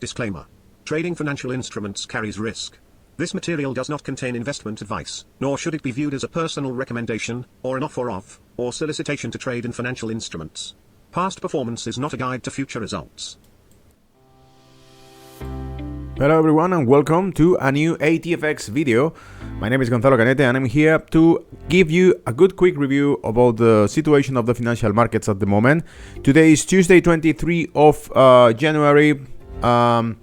Disclaimer. Trading financial instruments carries risk. This material does not contain investment advice, nor should it be viewed as a personal recommendation, or an offer of, or solicitation to trade in financial instruments. Past performance is not a guide to future results. Hello everyone and welcome to a new ATFX video. My name is Gonzalo Canete and I'm here to give you a good quick review about the situation of the financial markets at the moment. Today is Tuesday 23 of January and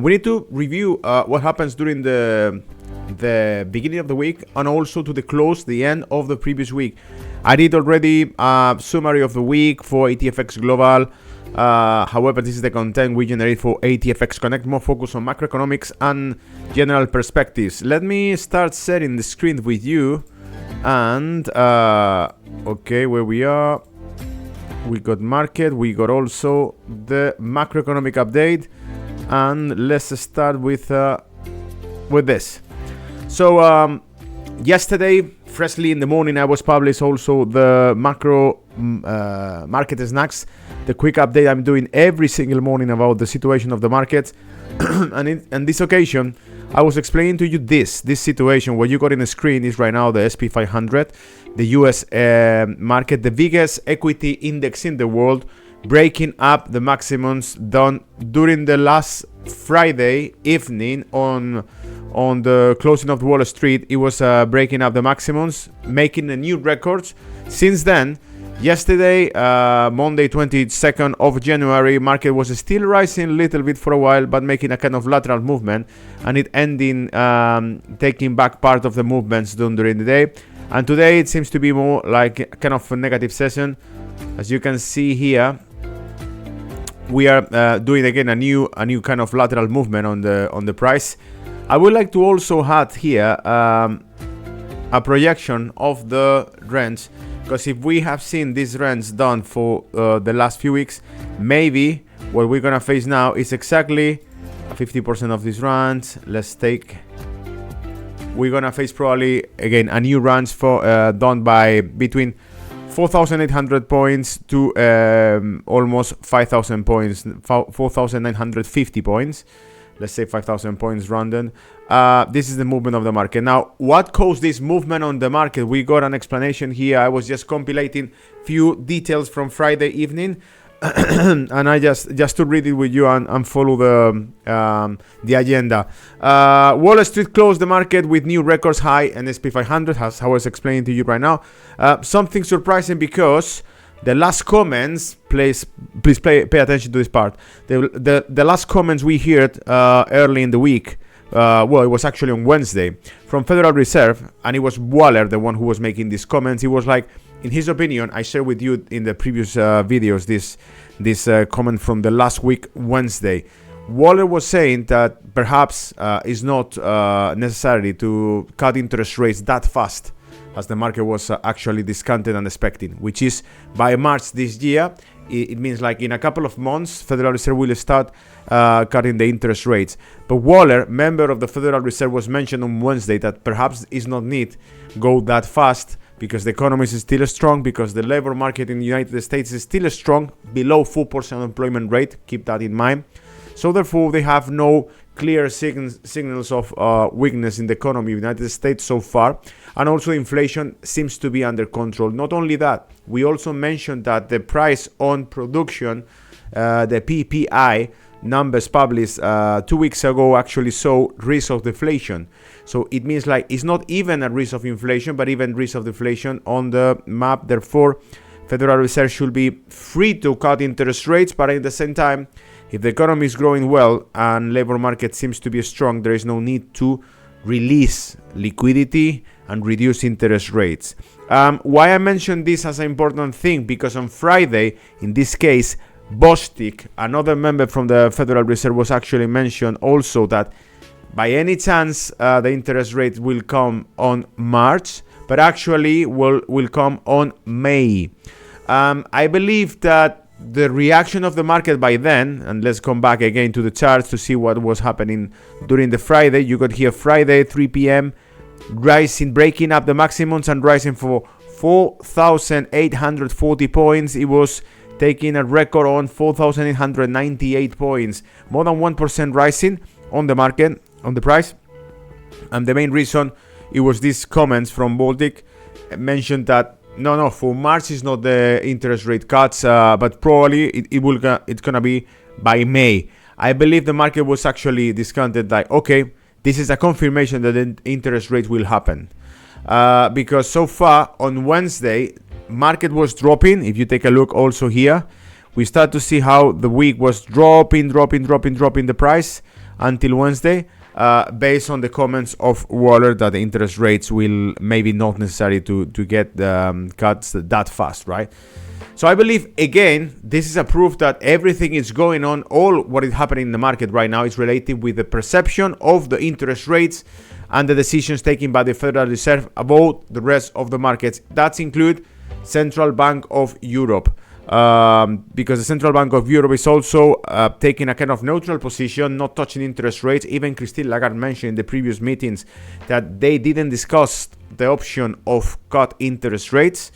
we need to review what happens during the beginning of the week and also to the end of the previous week. I did already a summary of the week for ATFX Global. However, this is the content we generate for ATFX Connect, more focus on macroeconomics and general perspectives. Let me start sharing the screen with you. And okay, where we are, we got market, we got also the macroeconomic update, and let's start with this. So yesterday, freshly in the morning, I was published also the macro market snacks, the quick update I'm doing every single morning about the situation of the markets. And on this occasion, I was explaining to you this situation. What you got in the screen is right now the SP 500, the US market, the biggest equity index in the world, breaking up the maximums done during the last Friday evening on the closing of Wall Street. It was breaking up the maximums, making a new records. Since then, yesterday, Monday 22nd of January, market was still rising a little bit for a while, but making a kind of lateral movement, and it ending taking back part of the movements done during the day. And today it seems to be more like a kind of a negative session. As you can see here, we are doing again a new kind of lateral movement on the price. I would like to also add here a projection of the range, because if we have seen these range done for the last few weeks, maybe what we're gonna face now is exactly 50% of this range. Let's take. We're gonna face probably again a new range for done by between 4,800 points to almost 5,000 points, 4,950 points. Let's say 5,000 points rounded. This is the movement of the market. Now, what caused this movement on the market? We got an explanation here. I was just compilating few details from Friday evening, and I just to read it with you and follow the agenda. Wall Street closed the market with new records high and SP 500, as I was explaining to you right now. Something surprising because the last comments, please pay attention to this part. The last comments we heard early in the week, well, it was actually on Wednesday, from Federal Reserve, and it was Waller, the one who was making these comments. He was like, in his opinion, I shared with you in the previous videos this comment from the last week, Wednesday. Waller was saying that perhaps it's not necessary to cut interest rates that fast as the market was actually discounted and expecting, which is by March this year. It means like in a couple of months, Federal Reserve will start cutting the interest rates. But Waller, member of the Federal Reserve, was mentioned on Wednesday that perhaps it's not need go that fast because the economy is still strong, because the labor market in the United States is still strong, below 4% unemployment rate. Keep that in mind. So therefore, they have no clear signals of weakness in the economy of the United States so far. And also inflation seems to be under control. Not only that, we also mentioned that the price on production, the PPI numbers published 2 weeks ago actually saw risk of deflation. So it means like it's not even a risk of inflation, but even risk of deflation on the map. Therefore, Federal Reserve should be free to cut interest rates, but at the same time, if the economy is growing well and labor market seems to be strong, there is no need to release liquidity and reduce interest rates. Why I mentioned this as an important thing? Because on Friday, in this case, Bostic, another member from the Federal Reserve, was actually mentioned also that by any chance the interest rate will come on March, but actually will come on May. I believe that the reaction of the market by then, and let's come back again to the charts to see what was happening during the Friday. You got here Friday 3 p.m. rising, breaking up the maximums and rising for 4,840 points. It was taking a record on 4,898 points, more than 1% rising on the market, on the price. And the main reason, it was these comments from Bostic mentioned that no, for March is not the interest rate cuts, but probably it's gonna be by May. I believe the market was actually discounted like, okay, this is a confirmation that the interest rate will happen, because so far on Wednesday market was dropping. If you take a look also here, we start to see how the week was dropping the price until Wednesday. Based on the comments of Waller that the interest rates will maybe not necessary to get cuts that fast, right? So I believe, again, this is a proof that everything is going on. All what is happening in the market right now is related with the perception of the interest rates and the decisions taken by the Federal Reserve about the rest of the markets. That include Central Bank of Europe. Because the Central Bank of Europe is also taking a kind of neutral position, not touching interest rates. Even Christine Lagarde mentioned in the previous meetings that they didn't discuss the option of cut interest rates.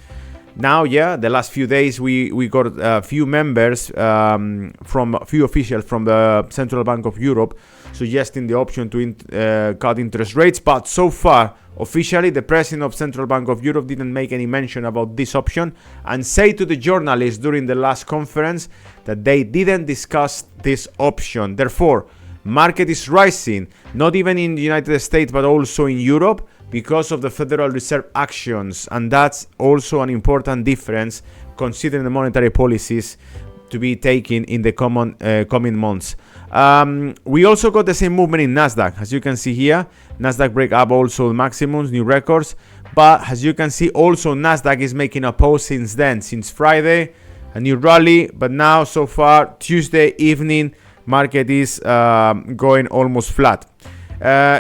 Now, the last few days we got a few members from a few officials from the Central Bank of Europe suggesting the option to cut interest rates. But so far, officially, the president of Central Bank of Europe didn't make any mention about this option and say to the journalists during the last conference that they didn't discuss this option. Therefore, market is rising, not even in the United States, but also in Europe, because of the Federal Reserve actions. And that's also an important difference considering the monetary policies to be taken in the coming months. We also got the same movement in Nasdaq. As you can see here, Nasdaq break up also maximums, new records. But as you can see, also Nasdaq is making a pause since then, since Friday, a new rally. But now, so far, Tuesday evening, market is going almost flat.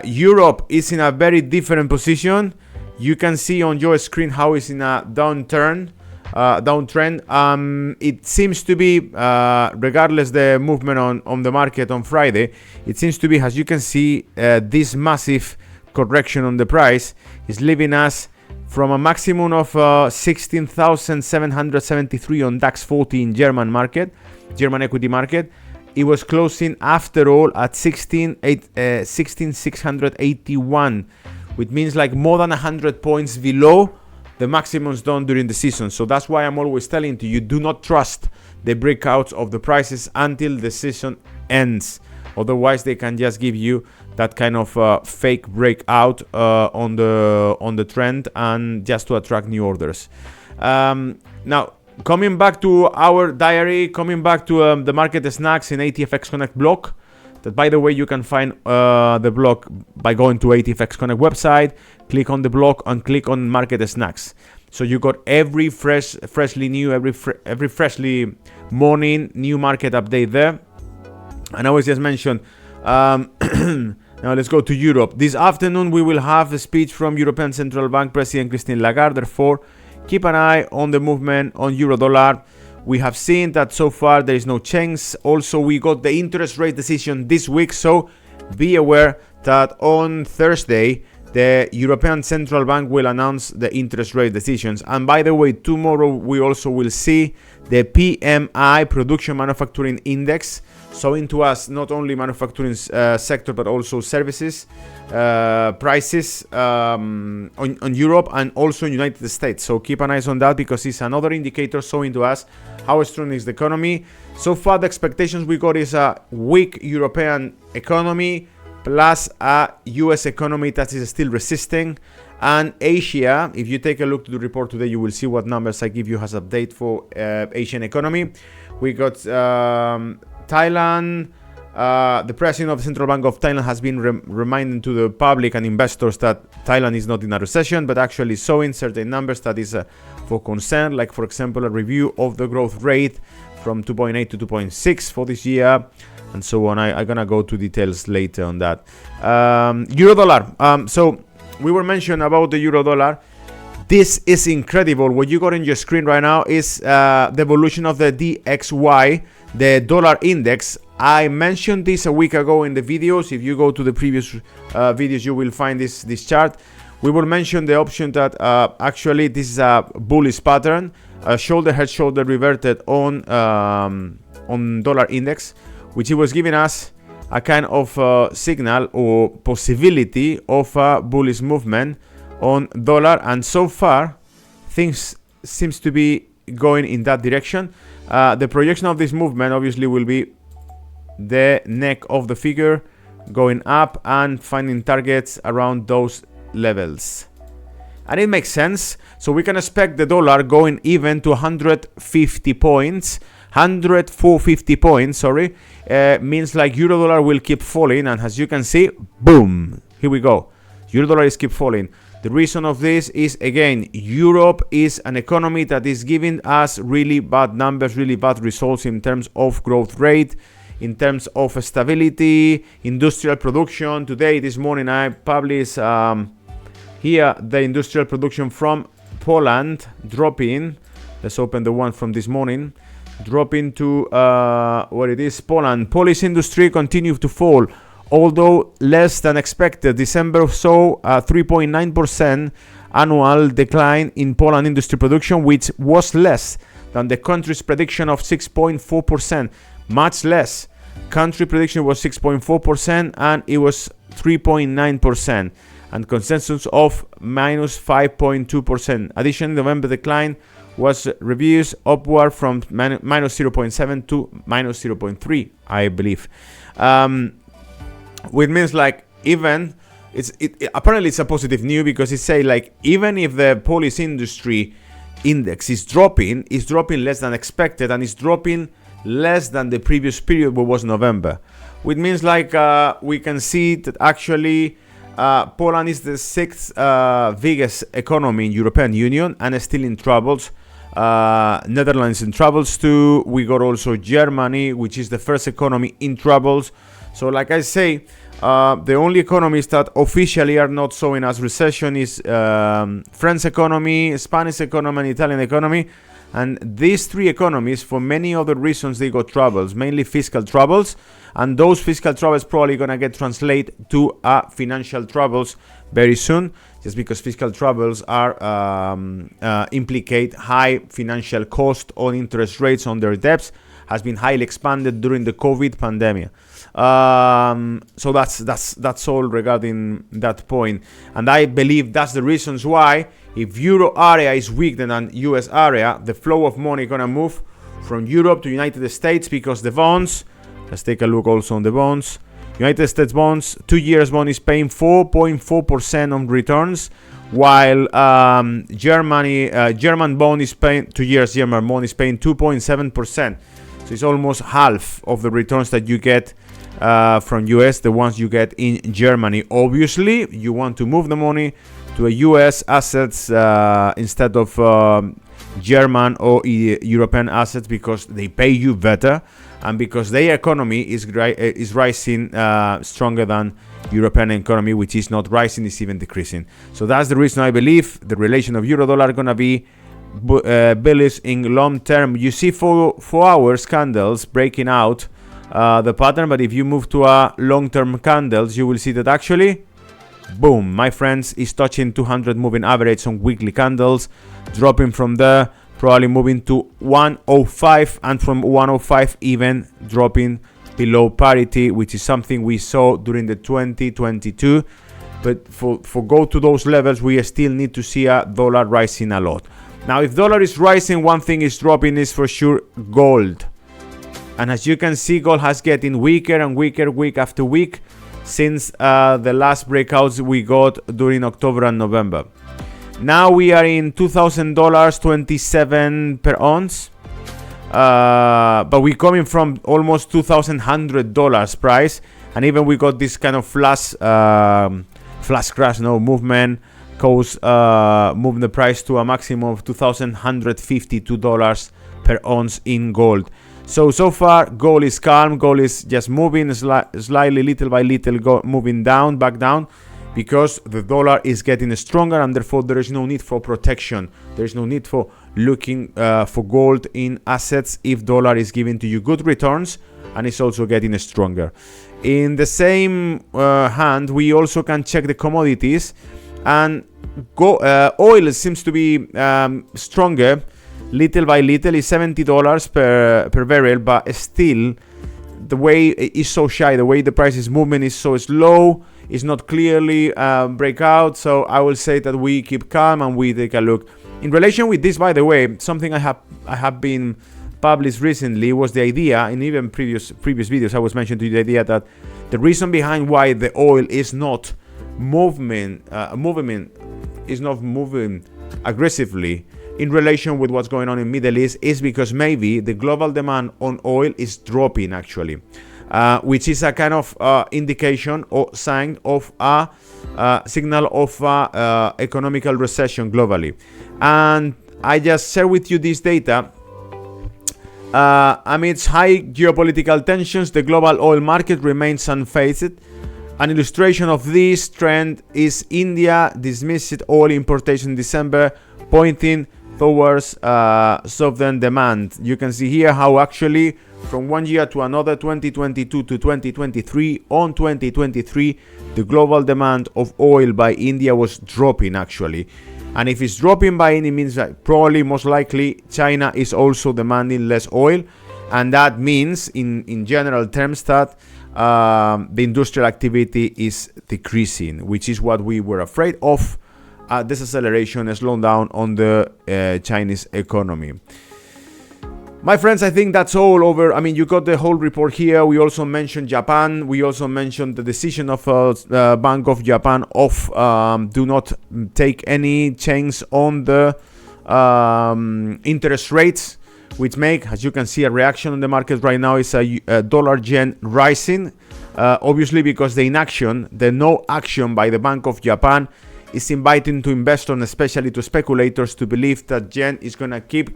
Europe is in a very different position. You can see on your screen how it's in a downtrend. It seems to be, regardless the movement on the market on Friday, it seems to be, as you can see, this massive correction on the price is leaving us from a maximum of 16,773 on DAX 40 in German equity market. It was closing after all at 16,681, which means like more than 100 points below the maximums done during the season. So that's why I'm always telling you, do not trust the breakouts of the prices until the season ends. Otherwise, they can just give you that kind of fake breakout on the trend and just to attract new orders. Now, coming back to our diary, coming back to the market snacks in ATFX Connect blog. That, by the way, you can find the blog by going to ATFX Connect website, click on the blog and click on market snacks. So you got every freshly new, every freshly morning new market update there. And I was just mentioned, now let's go to Europe. This afternoon we will have a speech from European Central Bank President Christine Lagarde. Therefore, keep an eye on the movement on euro dollar. We have seen that so far there is no change. Also, we got the interest rate decision this week, so be aware that on Thursday the European Central Bank will announce the interest rate decisions. And by the way, tomorrow we also will see the PMI, Production Manufacturing Index, showing to us not only manufacturing sector but also services prices on Europe and also in United States. So keep an eye on that, because it's another indicator showing to us how strong is the economy. So far the expectations we got is a weak European economy plus a US economy that is still resisting. And Asia, if you take a look to the report today, you will see what numbers I give you as update for Asian economy. We got Thailand. The president of the Central Bank of Thailand has been reminding to the public and investors that Thailand is not in a recession, but actually showing certain numbers that is for concern, like for example a review of the growth rate from 2.8 to 2.6 for this year, and so on. I'm gonna go to details later on that. Euro dollar. So we were mentioning about the euro dollar. This is incredible. What you got on your screen right now is the evolution of the DXY, the dollar index. I mentioned this a week ago in the videos. If you go to the previous videos, you will find this chart. We will mention the option that actually this is a bullish pattern. head shoulder reverted on dollar index, which it was giving us a kind of signal or possibility of a bullish movement on dollar, and so far things seems to be going in that direction. The projection of this movement obviously will be the neck of the figure going up and finding targets around those levels, and it makes sense. So we can expect the dollar going even to 150 points. 104.50 points, sorry, means like euro dollar will keep falling, and as you can see, boom, here we go, euro dollar is keep falling. The reason of this is, again, Europe is an economy that is giving us really bad numbers, really bad results in terms of growth rate, in terms of stability, industrial production. Today, this morning, I published here the industrial production from Poland dropping. Let's open the one from this morning. Dropping to what it is, Poland. Polish industry continued to fall, although less than expected. December saw a 3.9% annual decline in Poland industry production, which was less than the country's prediction of 6.4%. Much less. Country prediction was 6.4% and it was 3.9%. And consensus of minus 5.2%. Additionally, November decline was revised upward from minus 0.7 to minus 0.3, I believe. Which means like even apparently it's a positive news, because it say like even if the Polish industry index is dropping less than expected, and is dropping less than the previous period, what was November. Which means like we can see that actually Poland is the sixth biggest economy in European Union and is still in troubles. Netherlands in troubles too. We got also Germany, which is the first economy in troubles. So like I say, the only economies that officially are not showing us recession is French economy, Spanish economy, and Italian economy. And these three economies, for many other reasons, they got troubles, mainly fiscal troubles. And those fiscal troubles probably going to get translated to financial troubles very soon, just because fiscal troubles are implicate high financial cost on interest rates on their debts, has been highly expanded during the COVID pandemic. So that's all regarding that point. And I believe that's the reasons why, if euro area is weaker than US area, the flow of money gonna move from Europe to United States, because the bonds, let's take a look also on the bonds. United States bonds, 2 years bond is paying 4.4% on returns, while German bond is paying, 2 years German bond is paying 2.7%. So it's almost half of the returns that you get from US, the ones you get in Germany. Obviously, you want to move the money to a US assets instead of German or European assets, because they pay you better, and because their economy is rising stronger than European economy, which is not rising, is even decreasing. So that's the reason I believe the relation of euro dollar gonna be bullish in long term. You see 4 hours candles breaking out the pattern, but if you move to a long-term candles, you will see that actually, boom, my friends, is touching 200 moving average on weekly candles, dropping from there, probably moving to 105, and from 105 even dropping below parity, which is something we saw during the 2022. But for go to those levels, we still need to see a dollar rising a lot. Now, if dollar is rising, one thing is dropping is for sure gold. And as you can see, gold has getting weaker and weaker week after week since the last breakouts we got during October and November. Now we are in $2,000, 27 per ounce. But we're coming from almost $2,100 price. And even we got this kind of flash crash, movement, cause moving the price to a maximum of $2,152 per ounce in gold. So far, gold is calm. Gold is just moving slightly, little by little, moving down, back down, because the dollar is getting stronger, and therefore there is no need for protection. There is no need for looking for gold in assets if dollar is giving to you good returns and it's also getting stronger. In the same hand, we also can check the commodities, and oil seems to be stronger little by little. It's $70 per barrel, but still the way is so shy, the way the price is moving is so slow, it's not clearly breakout. So I will say that we keep calm and we take a look. In relation with this, by the way, something I have been published recently was the idea, in even previous videos I was mentioning to you the idea that the reason behind why the oil is not moving aggressively in relation with what's going on in Middle East is because maybe the global demand on oil is dropping actually, which is a kind of indication or sign of a signal of economical recession globally. And I just share with you this data. Amidst high geopolitical tensions, the global oil market remains unfazed. An illustration of this trend is India dismissed oil importation in December, pointing towards softened demand. You can see here how actually from one year to another, 2022 to 2023, on 2023, the global demand of oil by India was dropping actually. And if it's dropping by any means, probably most likely China is also demanding less oil. And that means in general terms that the industrial activity is decreasing, which is what we were afraid of. Deceleration, a slowdown on the Chinese economy. My friends, I think that's all over. I mean, you got the whole report here. We also mentioned Japan. We also mentioned the decision of Bank of Japan of do not take any change on the interest rates, which make, as you can see, a reaction on the market right now is a dollar yen rising. Obviously, because the inaction, the no action by the Bank of Japan is inviting to investors, especially to speculators, to believe that yen is going to keep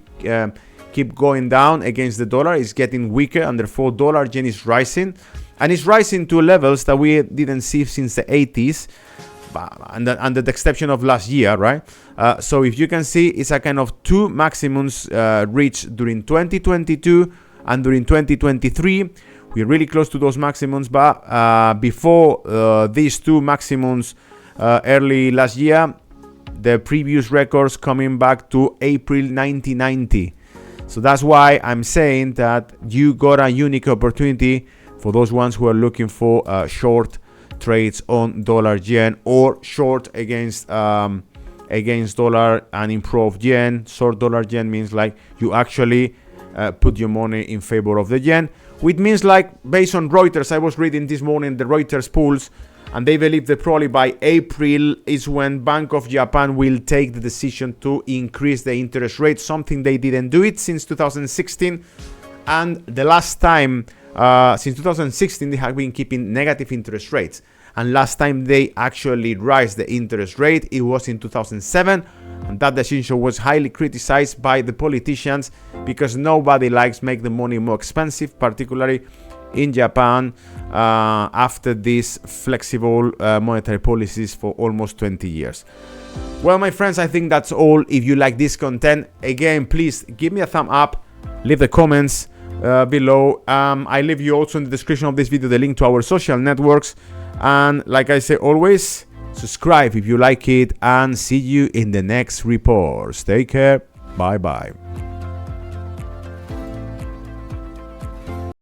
going down against the dollar. It's getting weaker, and therefore dollar yen is rising, and it's rising to levels that we didn't see since the 80s, under the exception of last year, right? So if you can see, it's a kind of two maximums reached during 2022 and during 2023. We're really close to those maximums, but before these two maximums early last year, the previous records coming back to April 1990. So that's why I'm saying that you got a unique opportunity for those ones who are looking for short trades on dollar yen or short against dollar and improved yen. Short dollar yen means like you actually put your money in favor of the yen, which means like based on Reuters, I was reading this morning the Reuters polls, and they believe that probably by April is when Bank of Japan will take the decision to increase the interest rate, something they didn't do it since 2016. And the last time, since 2016, they have been keeping negative interest rates. And last time they actually raised the interest rate, it was in 2007. And that decision was highly criticized by the politicians because nobody likes make the money more expensive, particularly in Japan, after these flexible monetary policies for almost 20 years. Well, my friends, I think that's all. If you like this content, again, please give me a thumb up, leave the comments below. I leave you also in the description of this video the link to our social networks, and like I say always, subscribe if you like it, and see you in the next report. Take care. Bye bye.